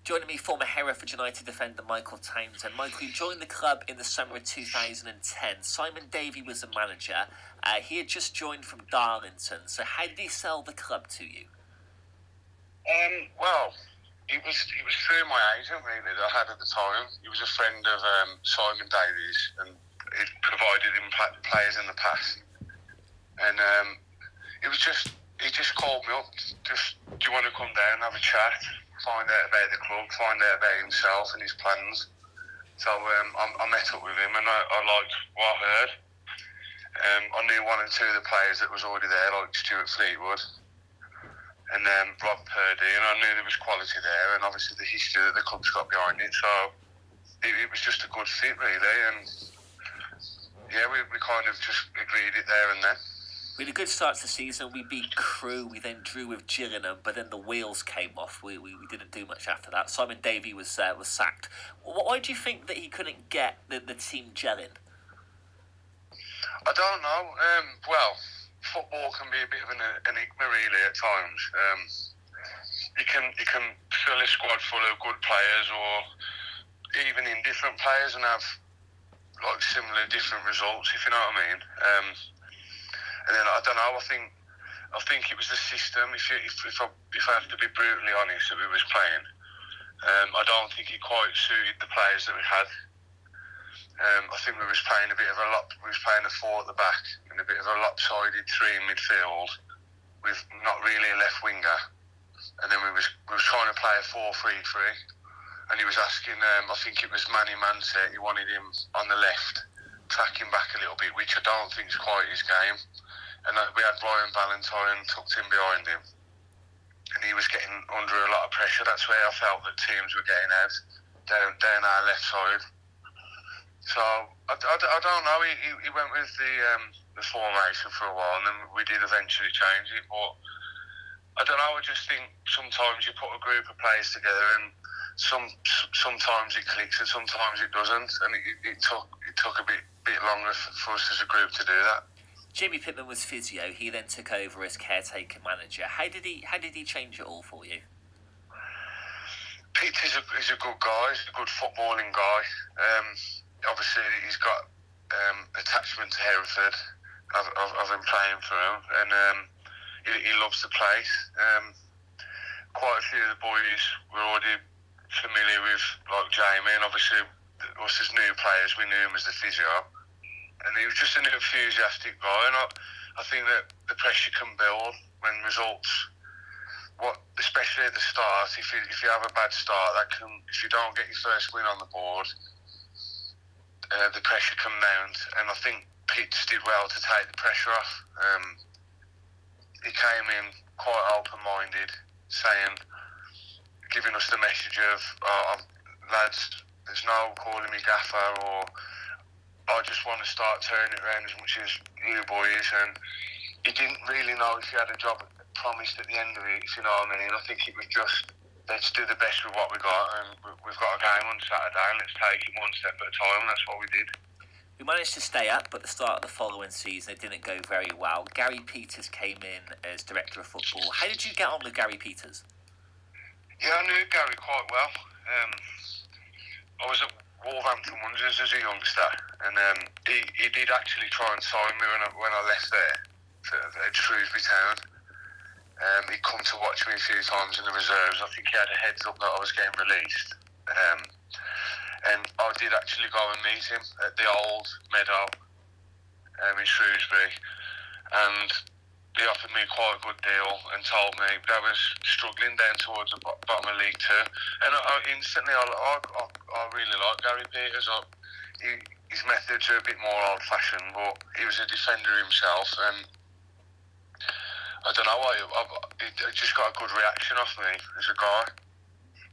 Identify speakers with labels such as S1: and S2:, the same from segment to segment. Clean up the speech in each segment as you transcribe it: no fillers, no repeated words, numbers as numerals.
S1: Joining me, former Hereford United defender Michael Townsend. Michael, you joined the club in the summer of 2010. Simon Davey was the manager. He had just joined from Darlington. So how did he sell the club to you?
S2: Well, it was through my agent, really, that I had at the time. He was a friend of Simon Davies, and he'd provided him players in the past. And he just called me up, do you want to come down and have a chat, find out about the club, find out about himself and his plans. So I met up with him, and I liked what I heard. I knew one or two of the players that was already there, like Stuart Fleetwood and Rob Forde, and I knew there was quality there, and obviously the history that the club's got behind it. So it was just a good fit, really, and yeah, we kind of just agreed it there and then.
S1: We had a good start to the season. We beat Crewe. We then drew with Cheltenham, but then the wheels came off. We didn't do much after that. Simon Davey was sacked. Why do you think that he couldn't get the team gelling?
S2: I don't know. Well, football can be a bit of an enigma, really, at times. You can fill a squad full of good players, or even indifferent players, and have like similar different results, if you know what I mean. And then I don't know. I think it was the system. If I have to be brutally honest, that we was playing, I don't think it quite suited the players that we had. I think we was playing a 4 at the back and a bit of a lopsided 3 in midfield, with not really a left winger. And then we was trying to play a 4-3-3, and he was asking. I think it was Manny Manset. He wanted him on the left, tracking back a little bit, which I don't think is quite his game. And we had Ryan Valentine tucked in behind him, and he was getting under a lot of pressure. That's where I felt that teams were getting out down our left side. So I don't know. He went with the formation for a while, and then we did eventually change it. But I don't know. I just think sometimes you put a group of players together, and sometimes it clicks, and sometimes it doesn't. And it took a bit longer for us as a group to do that.
S1: Jamie Pittman was physio. He then took over as caretaker manager. How did he change it all for you?
S2: Pitt is a good guy. He's a good footballing guy. Obviously, he's got attachment to Hereford. I've been playing for him, and he loves the place. Quite a few of the boys were already familiar with, like Jamie, and obviously us as new players, we knew him as the physio. And he was just an enthusiastic guy, and I think that the pressure can build when results, especially at the start, if you have a bad start, if you don't get your first win on the board, the pressure can mount. And I think Pitts did well to take the pressure off. He came in quite open-minded, giving us the message of, lads, there's no calling me gaffer, or I just want to start turning it around as much as you boys. And he didn't really know if he had a job promised at the end of it, if you know what I mean. I think it was just, let's do the best with what we got, and we've got a game on Saturday, and let's take it one step at a time, and that's what we did.
S1: We managed to stay up, but the start of the following season, it didn't go very well. Gary Peters came in as director of football. How did you get on with Gary Peters?
S2: Yeah, I knew Gary quite well. I was at Wolverhampton Wanderers as a youngster, and he did actually try and sign me when I left there at Shrewsbury Town. He'd come to watch me a few times in the reserves. I think he had a heads up that I was getting released, and I did actually go and meet him at the old meadow in Shrewsbury, and he offered me quite a good deal and told me I was struggling down towards the bottom of League 2. And instantly, I really like Gary Peters. His methods are a bit more old-fashioned, but he was a defender himself, and I don't know why, he just got a good reaction off me as a guy.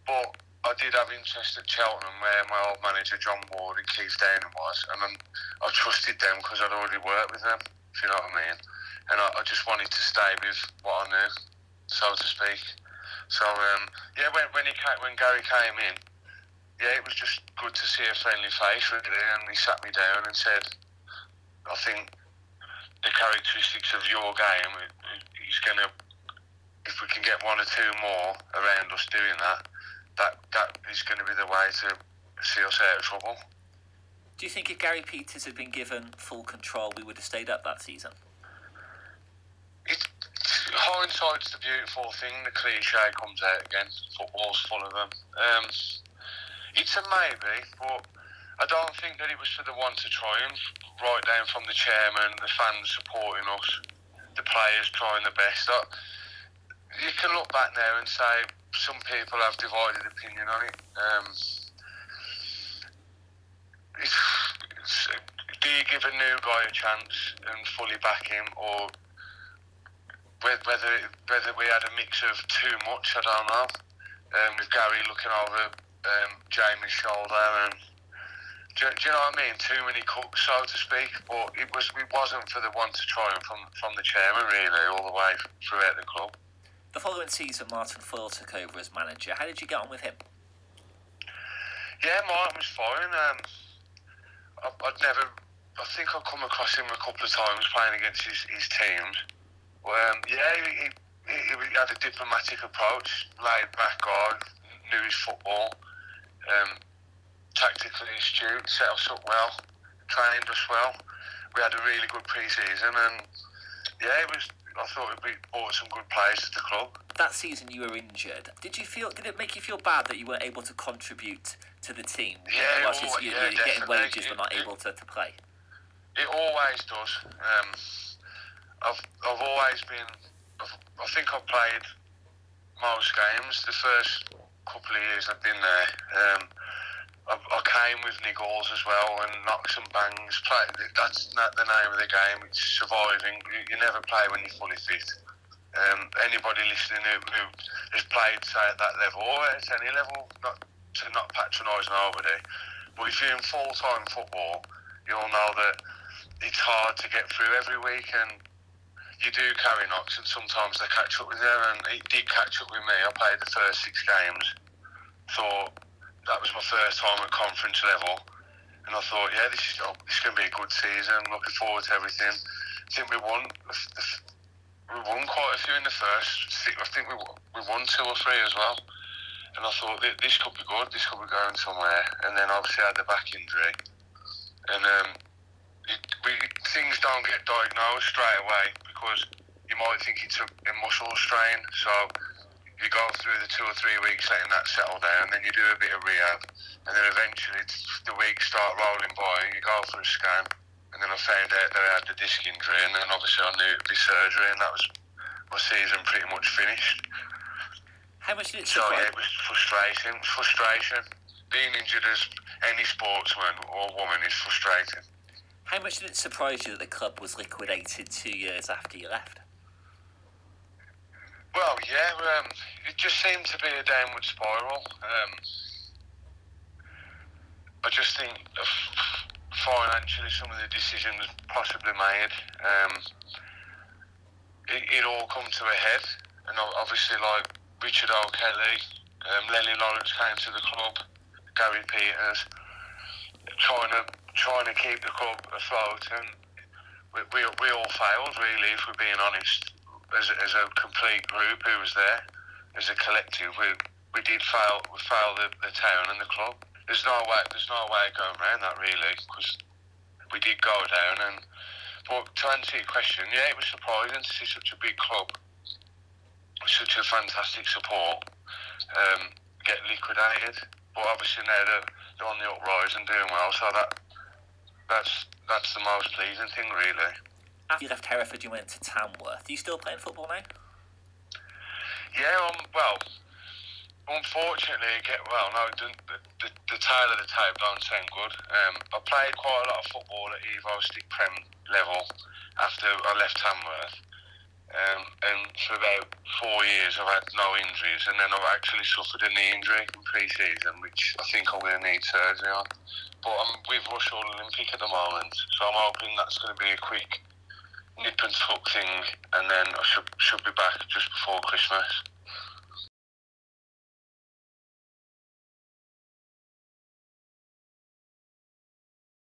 S2: But I did have interest at Cheltenham, where my old manager John Ward and Keith Downham was, and I trusted them because I'd already worked with them, if you know what I mean. And I just wanted to stay with what I knew, so to speak. So yeah, when Gary came in, yeah, it was just good to see a friendly face, really. And he sat me down and said, I think the characteristics of your game, he's going to, if we can get 1 or 2 more around us doing that, that is going to be the way to see us out of trouble.
S1: Do you think if Gary Peters had been given full control, we would have stayed up that season?
S2: Hindsight's the beautiful thing. The cliche comes out again. Football's full of them. It's a maybe, but I don't think that it was for the want to triumph. Right down from the chairman, the fans supporting us, the players trying their best. You can look back now and say some people have divided opinion on it. Do you give a new guy a chance and fully back him, or whether we had a mix of too much, I don't know. With Gary looking over Jamie's shoulder, and do you know what I mean? Too many cooks, so to speak. But it wasn't for the want to triumph from the chairman, really, all the way throughout the club.
S1: The following season, Martin Forde took over as manager. How did you get on with him?
S2: Yeah, Martin was fine. I think I've come across him a couple of times playing against his teams. He had a diplomatic approach, laid back guy, knew his football, tactically astute, set us up well, trained us well. We had a really good pre-season, and I thought we brought some good players to the club.
S1: That season you were injured. Did it make you feel bad that you weren't able to contribute to the team?
S2: Yeah,
S1: you're getting wages but not able to play.
S2: It always does. I've always been. I think I've played most games. The first couple of years I've been there, I came with niggles as well and knocks and bangs. That's not the name of the game. It's surviving. You never play when you're fully fit. Anybody listening who has played, say, at that level or at any level, not patronise nobody, but if you're in full-time football, you'll know that it's hard to get through every week, and you do carry knocks, and sometimes they catch up with you, and it did catch up with me. I played the first 6 games, thought that was my first time at conference level, and I thought, this is going to be a good season, I'm looking forward to everything. I think we won quite a few in the first 6. I think we won 2 or 3 as well, and I thought this could be good, this could be going somewhere. And then obviously I had the back injury, and things don't get diagnosed straight away, because you might think it's a muscle strain, so you go through the 2 or 3 weeks letting that settle down, then you do a bit of rehab, and then eventually the weeks start rolling by, you go for a scan, and then I found out that I had the disc injury, and then obviously I knew it would be surgery, and that was my season pretty much finished.
S1: How much did it
S2: surprise? So it was frustration. Being injured as any sportsman or woman is frustrating.
S1: How much did it surprise you that the club was liquidated 2 years after you left?
S2: Well, it just seemed to be a downward spiral. I just think financially some of the decisions possibly made, it all come to a head. And obviously, like Richard O'Kelly, Lenny Lawrence came to the club, Gary Peters, trying to keep the club afloat, and we all failed, really, if we're being honest. As a complete group who was there, as a collective, we did fail. We failed the town and the club. There's no way going around that, really, because we did go down. But to answer your question, it was surprising to see such a big club, such a fantastic support, get liquidated. But obviously now they're on the uprise and doing well, so that's the most pleasing thing, really.
S1: After you left Hereford, you went to Tamworth. Are you still playing football now?
S2: Yeah, well, unfortunately, the tail of the tape don't sound good. I played quite a lot of football at Evo Stick Prem level after I left Tamworth. And for about 4 years I've had no injuries, and then I've actually suffered a knee injury in pre-season, which I think I'm going to need surgery on. But I'm with Russell Olympic at the moment, so I'm hoping that's going to be a quick nip and tuck thing, and then I should be back just before Christmas.